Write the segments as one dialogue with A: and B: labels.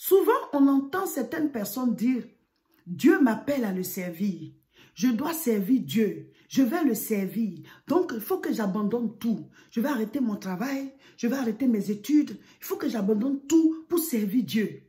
A: Souvent, on entend certaines personnes dire, Dieu m'appelle à le servir. Je dois servir Dieu. Je vais le servir. Donc, il faut que j'abandonne tout. Je vais arrêter mon travail. Je vais arrêter mes études. Il faut que j'abandonne tout pour servir Dieu.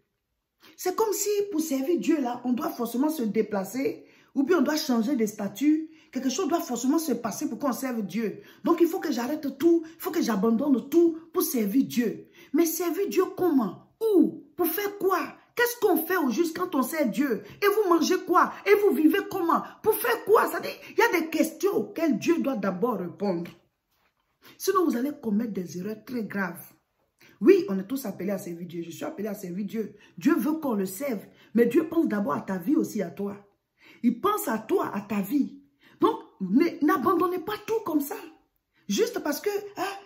A: C'est comme si, pour servir Dieu, là, on doit forcément se déplacer ou bien on doit changer de statut. Quelque chose doit forcément se passer pour qu'on serve Dieu. Donc, il faut que j'arrête tout. Il faut que j'abandonne tout pour servir Dieu. Mais servir Dieu comment? Où? Pour faire quoi? Qu'est-ce qu'on fait au juste quand on sert Dieu? Et vous mangez quoi? Et vous vivez comment? Pour faire quoi? Ça dit, il y a des questions auxquelles Dieu doit d'abord répondre. Sinon, vous allez commettre des erreurs très graves. Oui, on est tous appelés à servir Dieu. Je suis appelé à servir Dieu. Dieu veut qu'on le serve. Mais Dieu pense d'abord à ta vie aussi, à toi. Il pense à toi, à ta vie. Donc, n'abandonnez pas tout comme ça. Juste parce que,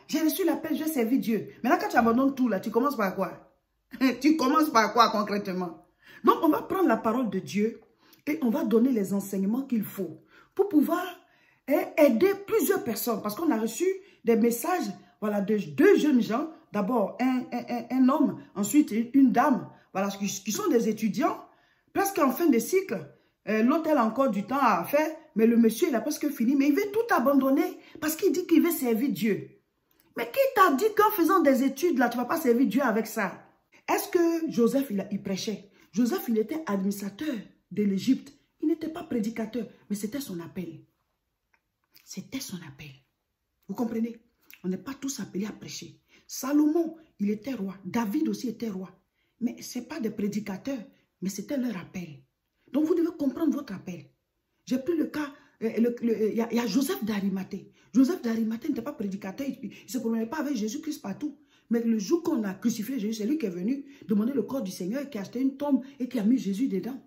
A: j'ai reçu l'appel, je vais servir Dieu. Mais là, quand tu abandonnes tout, là, tu commences par quoi? Tu commences par quoi concrètement? Donc, on va prendre la parole de Dieu et on va donner les enseignements qu'il faut pour pouvoir aider plusieurs personnes. Parce qu'on a reçu des messages, voilà, de 2 jeunes gens. D'abord, un homme, ensuite une dame, voilà, qui sont des étudiants, presque en fin de cycle. L'autre, elle a encore du temps à faire, mais le monsieur, il a presque fini. Mais il veut tout abandonner parce qu'il dit qu'il veut servir Dieu. Mais qui t'a dit qu'en faisant des études, là, tu ne vas pas servir Dieu avec ça? Est-ce que Joseph, il prêchait? Joseph, il était administrateur de l'Égypte. Il n'était pas prédicateur, mais c'était son appel. C'était son appel. Vous comprenez? On n'est pas tous appelés à prêcher. Salomon, il était roi. David aussi était roi. Mais ce n'est pas des prédicateurs, mais c'était leur appel. Donc, vous devez comprendre votre appel. J'ai pris le cas, il y a Joseph d'Arimathée. Joseph d'Arimathée n'était pas prédicateur, il ne se promenait pas avec Jésus-Christ partout. Mais le jour qu'on a crucifié Jésus, c'est lui qui est venu demander le corps du Seigneur et qui a acheté une tombe et qui a mis Jésus dedans.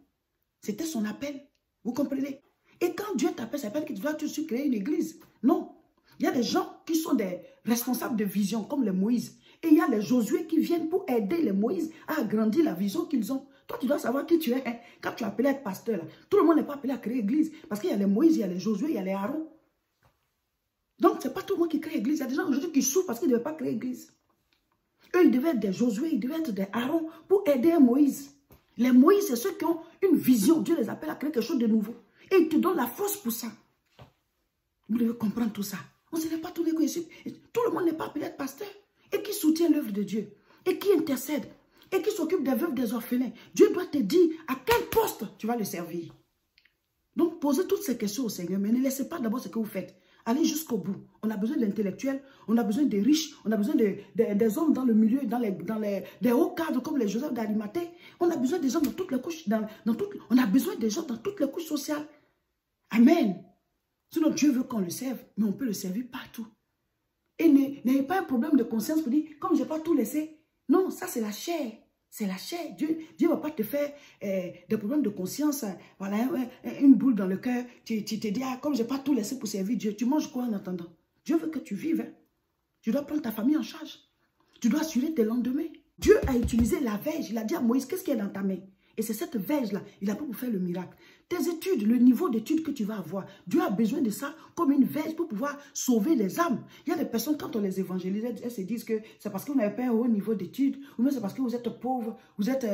A: C'était son appel. Vous comprenez? Et quand Dieu t'appelle, ça ne veut pas que tu dois tout de suite créer une église. Non. Il y a des gens qui sont des responsables de vision, comme les Moïse. Et il y a les Josué qui viennent pour aider les Moïse à agrandir la vision qu'ils ont. Toi, tu dois savoir qui tu es. Hein? Quand tu es appelé à être pasteur, là, tout le monde n'est pas appelé à créer église. Parce qu'il y a les Moïse, il y a les Josué, il y a les Aaron. Donc, ce n'est pas tout le monde qui crée église. Il y a des gens aujourd'hui qui souffrent parce qu'ils ne devaient pas créer église. Eux, ils devaient être des Josué, ils devaient être des Aaron pour aider Moïse. Les Moïse, c'est ceux qui ont une vision. Dieu les appelle à créer quelque chose de nouveau. Et ils te donnent la force pour ça. Vous devez comprendre tout ça. On ne sait pas tous les coups ici. Tout le monde n'est pas appelé à être pasteur. Et qui soutient l'œuvre de Dieu. Et qui intercède. Et qui s'occupe des veuves, des orphelins. Dieu doit te dire à quel poste tu vas le servir. Donc, posez toutes ces questions au Seigneur. Mais ne laissez pas d'abord ce que vous faites. Allez jusqu'au bout. On a besoin d'intellectuels, on a besoin des riches, on a besoin des hommes dans le milieu, des hauts cadres comme les Joseph d'Arimathée. On a besoin des gens dans toutes les couches, on a besoin des gens dans toutes les couches sociales. Amen. Sinon, Dieu veut qu'on le serve, mais on peut le servir partout. Et n'ayez pas un problème de conscience pour dire, comme je n'ai pas tout laissé. Non, ça c'est la chair. C'est la chair. Dieu ne va pas te faire des problèmes de conscience. Voilà, une boule dans le cœur. Tu te dis, comme je n'ai pas tout laissé pour servir Dieu, tu manges quoi en attendant? Dieu veut que tu vives. Hein? Tu dois prendre ta famille en charge. Tu dois assurer tes lendemains. Dieu a utilisé la verge. Il a dit à Moïse, qu'est-ce qu'il y a dans ta main? Et c'est cette verge-là, il a pas pour faire le miracle. Tes études, le niveau d'études que tu vas avoir, Dieu a besoin de ça comme une verge pour pouvoir sauver les âmes. Il y a des personnes, quand on les évangélise, elles se disent que c'est parce que vous n'avez pas un haut niveau d'études, ou bien c'est parce que vous êtes pauvres, vous êtes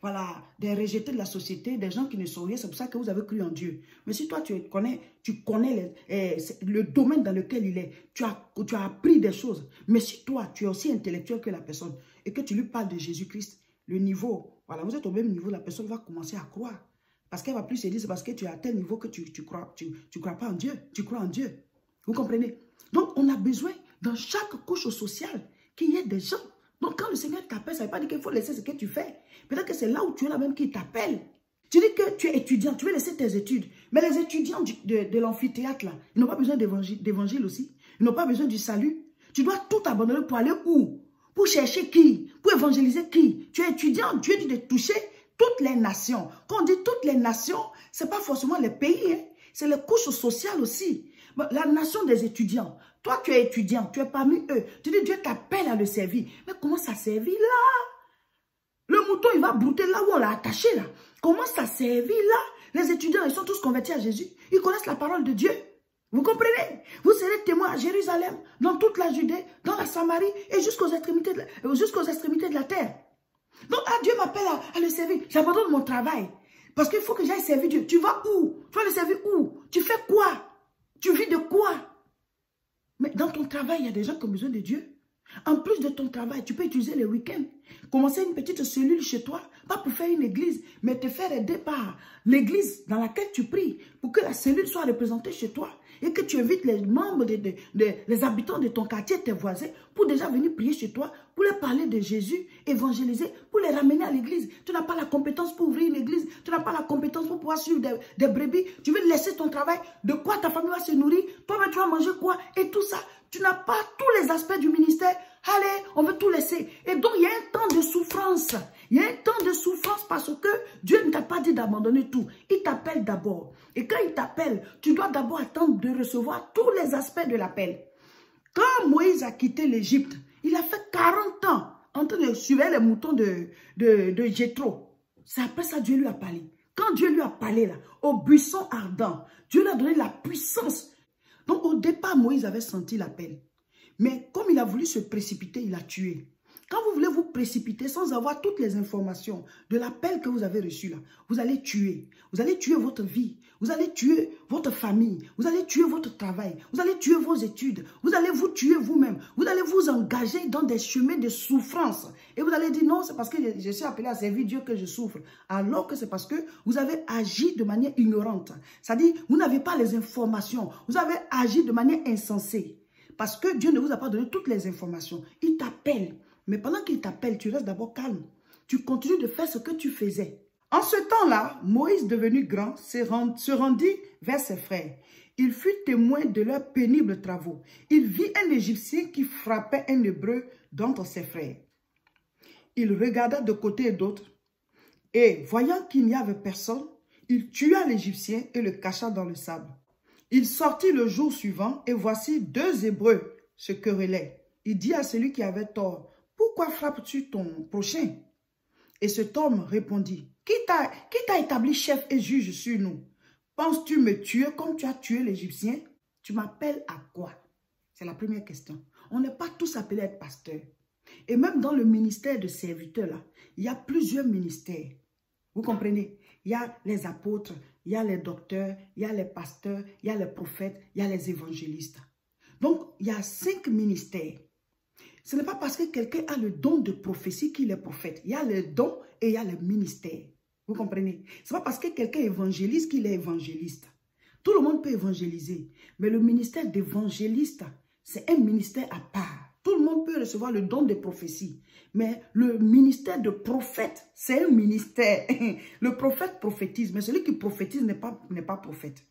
A: voilà, des rejetés de la société, des gens qui ne sont rien, c'est pour ça que vous avez cru en Dieu. Mais si toi, tu connais le domaine dans lequel il est, tu as appris des choses, mais si toi, tu es aussi intellectuel que la personne, et que tu lui parles de Jésus-Christ, le niveau, voilà, vous êtes au même niveau, la personne va commencer à croire. Parce qu'elle va plus se dire, c'est parce que tu es à tel niveau que tu crois pas en Dieu. Tu crois en Dieu. Vous comprenez? Donc, on a besoin, dans chaque couche sociale, qu'il y ait des gens. Donc, quand le Seigneur t'appelle, ça ne veut pas dire qu'il faut laisser ce que tu fais. Peut-être que c'est là où tu es là même qu'il t'appelle. Tu dis que tu es étudiant, tu veux laisser tes études. Mais les étudiants de l'amphithéâtre, là, ils n'ont pas besoin d'évangile aussi. Ils n'ont pas besoin du salut. Tu dois tout abandonner pour aller où? Pour chercher qui? Pour évangéliser qui? Tu es étudiant, Dieu dit de toucher toutes les nations. Quand on dit toutes les nations, ce n'est pas forcément les pays, hein? C'est les couches sociales aussi. La nation des étudiants. Toi, tu es étudiant, tu es parmi eux. Tu dis, Dieu t'appelle à le servir. Mais comment ça servir là? Le mouton, il va brouter là où on l'a attaché là. Comment ça servir là? Les étudiants, ils sont tous convertis à Jésus. Ils connaissent la parole de Dieu. Vous comprenez? Vous serez témoins à Jérusalem, dans toute la Judée, dans la Samarie et jusqu'aux extrémités de la terre. Donc, Dieu m'appelle à le servir. J'abandonne mon travail. Parce qu'il faut que j'aille servir Dieu. Tu vas où? Tu vas le servir où? Tu fais quoi? Tu vis de quoi? Mais dans ton travail, il y a des gens qui ont besoin de Dieu. En plus de ton travail, tu peux utiliser les week-ends. Commencer une petite cellule chez toi. Pas pour faire une église, mais te faire aider par l'église dans laquelle tu pries. Pour que la cellule soit représentée chez toi. Et que tu invites les membres, les habitants de ton quartier, tes voisins, pour déjà venir prier chez toi, pour leur parler de Jésus, évangéliser, pour les ramener à l'église. Tu n'as pas la compétence pour ouvrir une église. Tu n'as pas la compétence pour pouvoir suivre des brebis. Tu veux laisser ton travail. De quoi ta famille va se nourrir? Toi-même, tu vas manger quoi? Et tout ça. Tu n'as pas tous les aspects du ministère. Allez, on veut tout laisser. Et donc, il y a un temps de souffrance. Il y a un temps de souffrance parce que Dieu ne t'a pas dit d'abandonner tout. Il t'appelle d'abord. Et quand il t'appelle, tu dois d'abord attendre de recevoir tous les aspects de l'appel. Quand Moïse a quitté l'Égypte, il a fait 40 ans en train de suivre les moutons de Jéthro. C'est après ça que Dieu lui a parlé. Quand Dieu lui a parlé là, au buisson ardent, Dieu lui a donné la puissance. Donc au départ, Moïse avait senti l'appel. Mais comme il a voulu se précipiter, il a tué. Quand vous voulez vous précipiter sans avoir toutes les informations de l'appel que vous avez reçu là, vous allez tuer. Vous allez tuer votre vie. Vous allez tuer votre famille. Vous allez tuer votre travail. Vous allez tuer vos études. Vous allez vous tuer vous-même. Vous allez vous engager dans des chemins de souffrance. Et vous allez dire non, c'est parce que je suis appelé à servir Dieu que je souffre. Alors que c'est parce que vous avez agi de manière ignorante. C'est-à-dire, vous n'avez pas les informations. Vous avez agi de manière insensée. Parce que Dieu ne vous a pas donné toutes les informations. Il t'appelle. Mais pendant qu'il t'appelle, tu restes d'abord calme. Tu continues de faire ce que tu faisais. En ce temps-là, Moïse, devenu grand, se rendit vers ses frères. Il fut témoin de leurs pénibles travaux. Il vit un Égyptien qui frappait un Hébreu d'entre ses frères. Il regarda de côté et d'autre. Et voyant qu'il n'y avait personne, il tua l'Égyptien et le cacha dans le sable. Il sortit le jour suivant et voici 2 Hébreux se querellaient. Il dit à celui qui avait tort, « Pourquoi frappes-tu ton prochain ?» Et cet homme répondit, « Qui t'a établi chef et juge sur nous? Penses-tu me tuer comme tu as tué l'Égyptien? Tu m'appelles à quoi ?» C'est la première question. On n'est pas tous appelés à être pasteurs. Et même dans le ministère de serviteurs, là, il y a plusieurs ministères. Vous comprenez? Il y a les apôtres, il y a les docteurs, il y a les pasteurs, il y a les prophètes, il y a les évangélistes. Donc, il y a 5 ministères. Ce n'est pas parce que quelqu'un a le don de prophétie qu'il est prophète. Il y a le don et il y a le ministère. Vous comprenez? Ce n'est pas parce que quelqu'un évangélise qu'il est évangéliste. Tout le monde peut évangéliser. Mais le ministère d'évangéliste, c'est un ministère à part. Tout le monde peut recevoir le don de prophétie. Mais le ministère de prophète, c'est un ministère. Le prophète prophétise, mais celui qui prophétise n'est pas prophète.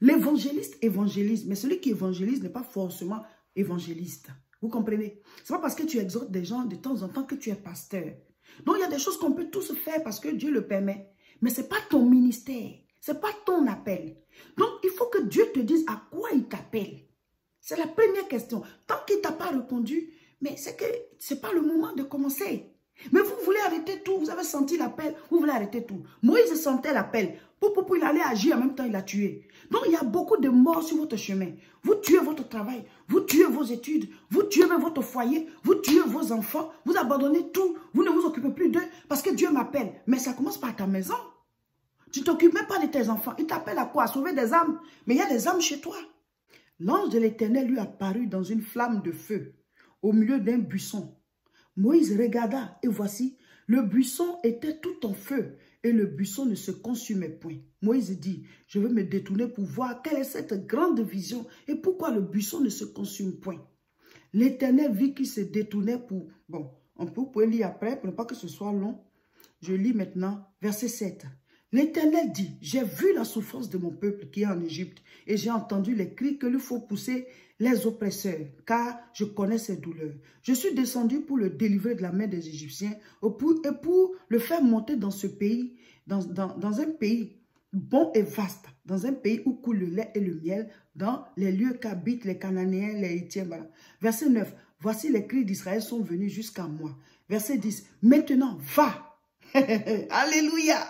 A: L'évangéliste évangélise, mais celui qui évangélise n'est pas forcément évangéliste. Vous comprenez? Ce n'est pas parce que tu exhortes des gens de temps en temps que tu es pasteur. Donc, il y a des choses qu'on peut tous faire parce que Dieu le permet. Mais ce n'est pas ton ministère. Ce n'est pas ton appel. Donc, il faut que Dieu te dise à quoi il t'appelle. C'est la première question. Tant qu'il ne t'a pas répondu, mais c'est que ce n'est pas le moment de commencer. Mais vous voulez arrêter tout. Vous avez senti l'appel. Vous voulez arrêter tout. Moïse sentait l'appel. Il allait agir en même temps, il a tué. Donc, il y a beaucoup de morts sur votre chemin. Vous tuez votre travail. Vous tuez vos études. Vous tuez même votre foyer. Vous tuez vos enfants. Vous abandonnez tout. Vous ne vous occupez plus d'eux parce que Dieu m'appelle. Mais ça commence par ta maison. Tu ne t'occupes même pas de tes enfants. Il t'appelle à quoi? À sauver des âmes. Mais il y a des âmes chez toi. L'ange de l'Éternel lui apparut dans une flamme de feu au milieu d'un buisson. Moïse regarda et voici, le buisson était tout en feu et le buisson ne se consumait point. Moïse dit, je veux me détourner pour voir quelle est cette grande vision et pourquoi le buisson ne se consume point. L'Éternel vit qu'il se détournait pour... Bon, on peut lire après pour ne pas que ce soit long. Je lis maintenant verset 7. L'Éternel dit, j'ai vu la souffrance de mon peuple qui est en Égypte et j'ai entendu les cris que lui faut pousser les oppresseurs, car je connais ses douleurs. Je suis descendu pour le délivrer de la main des Égyptiens et pour le faire monter dans ce pays, dans un pays bon et vaste, dans un pays où coule le lait et le miel, dans les lieux qu'habitent les Cananéens, les Hétiens. Voilà. Verset 9, voici les cris d'Israël sont venus jusqu'à moi. Verset 10, maintenant va. Alléluia.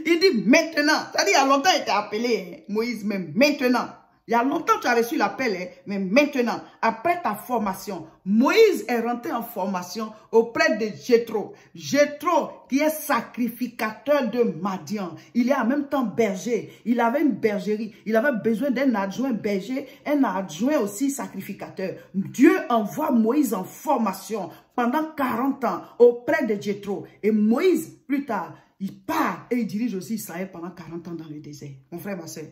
A: Il dit maintenant. C'est-à-dire, il y a longtemps, il était appelé Moïse même. Maintenant. Il y a longtemps tu as reçu l'appel, hein, mais maintenant, après ta formation, Moïse est rentré en formation auprès de Jéthro. Jéthro qui est sacrificateur de Madian. Il est en même temps berger. Il avait une bergerie. Il avait besoin d'un adjoint berger, un adjoint aussi sacrificateur. Dieu envoie Moïse en formation pendant 40 ans auprès de Jéthro. Et Moïse, plus tard, il part et il dirige aussi Israël pendant 40 ans dans le désert. Mon frère, ma soeur,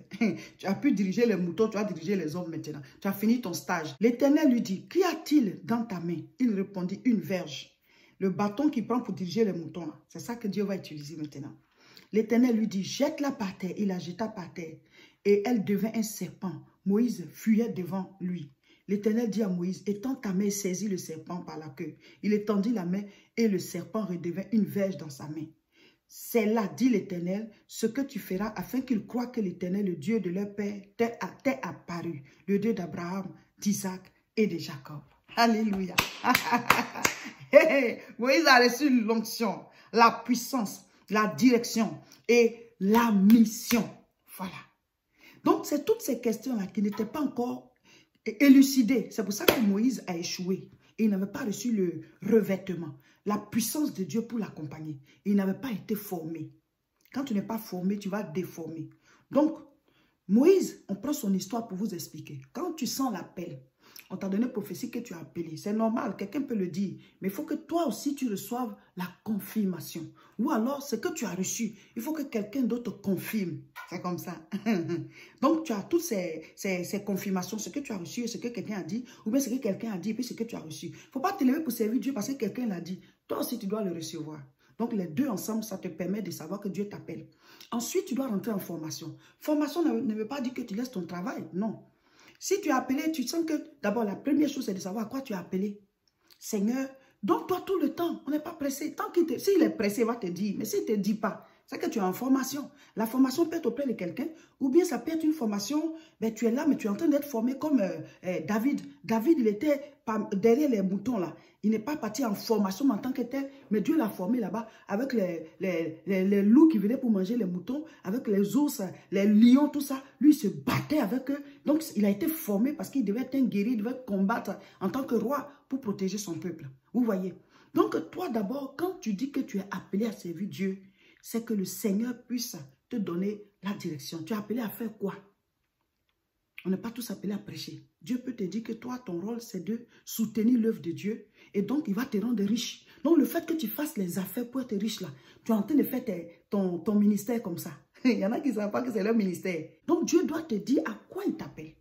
A: tu as pu diriger les moutons, tu as dirigé les hommes maintenant. Tu as fini ton stage. L'Éternel lui dit, qu'y a-t-il dans ta main? Il répondit, une verge. Le bâton qu'il prend pour diriger les moutons, c'est ça que Dieu va utiliser maintenant. L'Éternel lui dit, jette-la par terre. Il la jeta par terre et elle devint un serpent. Moïse fuyait devant lui. L'Éternel dit à Moïse, étends ta main et saisis le serpent par la queue. Il étendit la main et le serpent redevint une verge dans sa main. C'est là, dit l'Éternel, ce que tu feras afin qu'ils croient que l'Éternel, le Dieu de leur père, t'est apparu, le Dieu d'Abraham, d'Isaac et de Jacob. Alléluia. Moïse a reçu l'onction, la puissance, la direction et la mission. Voilà. Donc, c'est toutes ces questions-là qui n'étaient pas encore élucidées. C'est pour ça que Moïse a échoué. Et il n'avait pas reçu le revêtement, la puissance de Dieu pour l'accompagner. Il n'avait pas été formé. Quand tu n'es pas formé, tu vas déformer. Donc, Moïse, on prend son histoire pour vous expliquer. Quand tu sens l'appel, on t'a donné prophétie que tu as appelé. C'est normal, quelqu'un peut le dire. Mais il faut que toi aussi, tu reçoives la confirmation. Ou alors, ce que tu as reçu, il faut que quelqu'un d'autre confirme. C'est comme ça. Donc, tu as toutes ces confirmations, ce que tu as reçu, ce que quelqu'un a dit, ou bien ce que quelqu'un a dit, et puis ce que tu as reçu. Il ne faut pas te lever pour servir Dieu parce que quelqu'un l'a dit. Toi aussi, tu dois le recevoir. Donc, les deux ensemble, ça te permet de savoir que Dieu t'appelle. Ensuite, tu dois rentrer en formation. Formation ne veut pas dire que tu laisses ton travail. Non. Si tu es appelé, tu sens que d'abord, la première chose, c'est de savoir à quoi tu es appelé. Seigneur, donne-toi tout le temps. On n'est pas pressé. Tant qu'il s'il est pressé, il va te dire. Mais s'il ne te dit pas, c'est que tu es en formation. La formation peut être auprès de quelqu'un, ou bien ça peut être une formation, ben, tu es là, mais tu es en train d'être formé comme David. David, il était derrière les moutons là. Il n'est pas parti en formation en tant que tel, mais Dieu l'a formé là-bas avec les loups qui venaient pour manger les moutons, avec les ours, les lions, tout ça. Lui, il se battait avec eux. Donc, il a été formé parce qu'il devait être un guerrier, il devait combattre en tant que roi pour protéger son peuple. Vous voyez? Donc, toi d'abord, quand tu dis que tu es appelé à servir Dieu, c'est que le Seigneur puisse te donner la direction. Tu es appelé à faire quoi? On n'est pas tous appelés à prêcher. Dieu peut te dire que toi, ton rôle, c'est de soutenir l'œuvre de Dieu. Et donc, il va te rendre riche. Donc, le fait que tu fasses les affaires pour être riche, là, tu es en train de faire ton ministère comme ça. Il y en a qui ne savent pas que c'est leur ministère. Donc, Dieu doit te dire à quoi il t'appelle.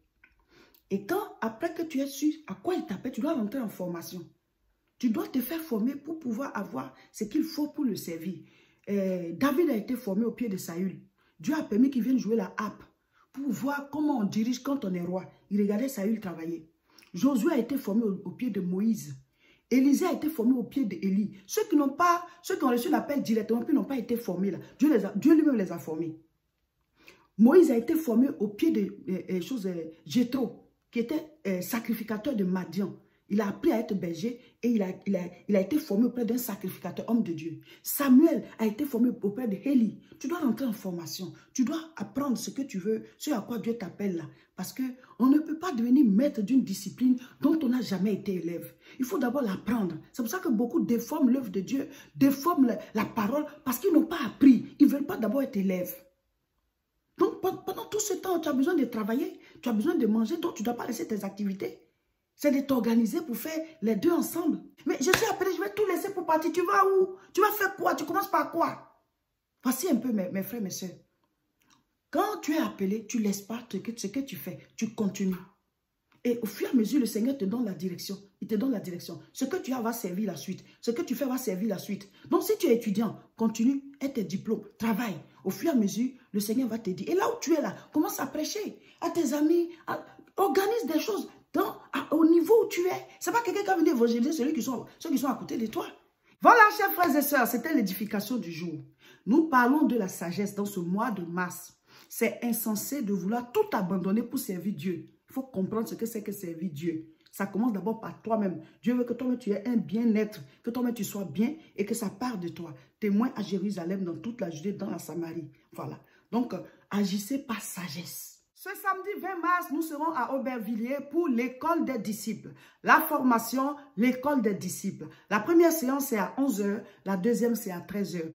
A: Et quand, après que tu es su à quoi il t'appelle, tu dois rentrer en formation. Tu dois te faire former pour pouvoir avoir ce qu'il faut pour le servir. David a été formé au pied de Saül. Dieu a permis qu'il vienne jouer la harpe pour voir comment on dirige quand on est roi. Il regardait Saül travailler. Josué a été formé au pied de Moïse. Élisée a été formé au pied d'Élie. Ceux qui ont reçu l'appel directement, puis n'ont pas été formés là. Dieu lui-même les a formés. Moïse a été formé au pied de Jéthro, qui était sacrificateur de Madian. Il a appris à être berger et il a été formé auprès d'un sacrificateur, homme de Dieu. Samuel a été formé auprès de Élie. Tu dois rentrer en formation. Tu dois apprendre ce que tu veux, ce à quoi Dieu t'appelle là. Parce qu'on ne peut pas devenir maître d'une discipline dont on n'a jamais été élève. Il faut d'abord l'apprendre. C'est pour ça que beaucoup déforment l'œuvre de Dieu, déforment la parole parce qu'ils n'ont pas appris. Ils ne veulent pas d'abord être élèves. Donc pendant tout ce temps, tu as besoin de travailler, tu as besoin de manger, donc tu ne dois pas laisser tes activités. C'est de t'organiser pour faire les deux ensemble. Mais je suis appelé, je vais tout laisser pour partir. Tu vas où? Tu vas faire quoi? Tu commences par quoi? Voici un peu mes frères, mes soeurs. Quand tu es appelé, tu ne laisses pas ce que tu fais. Tu continues. Et au fur et à mesure, le Seigneur te donne la direction. Il te donne la direction. Ce que tu as va servir la suite. Ce que tu fais va servir la suite. Donc si tu es étudiant, continue, aie tes diplômes, travaille. Au fur et à mesure, le Seigneur va te dire. Et là où tu es là, commence à prêcher à tes amis. Organise des choses. Au niveau où tu es, ce n'est pas quelqu'un qui va venir évangéliser ceux qui sont à côté de toi. Voilà, chers frères et sœurs, c'était l'édification du jour. Nous parlons de la sagesse dans ce mois de mars. C'est insensé de vouloir tout abandonner pour servir Dieu. Il faut comprendre ce que c'est que servir Dieu. Ça commence d'abord par toi-même. Dieu veut que toi-même tu aies un bien-être, que toi-même tu sois bien et que ça part de toi. Témoin à Jérusalem, dans toute la Judée, dans la Samarie. Voilà. Donc, agissez par sagesse. Ce samedi 20 mars, nous serons à Aubervilliers pour l'école des disciples. La formation, l'école des disciples. La première séance, c'est à 11 h, la deuxième, c'est à 13 h.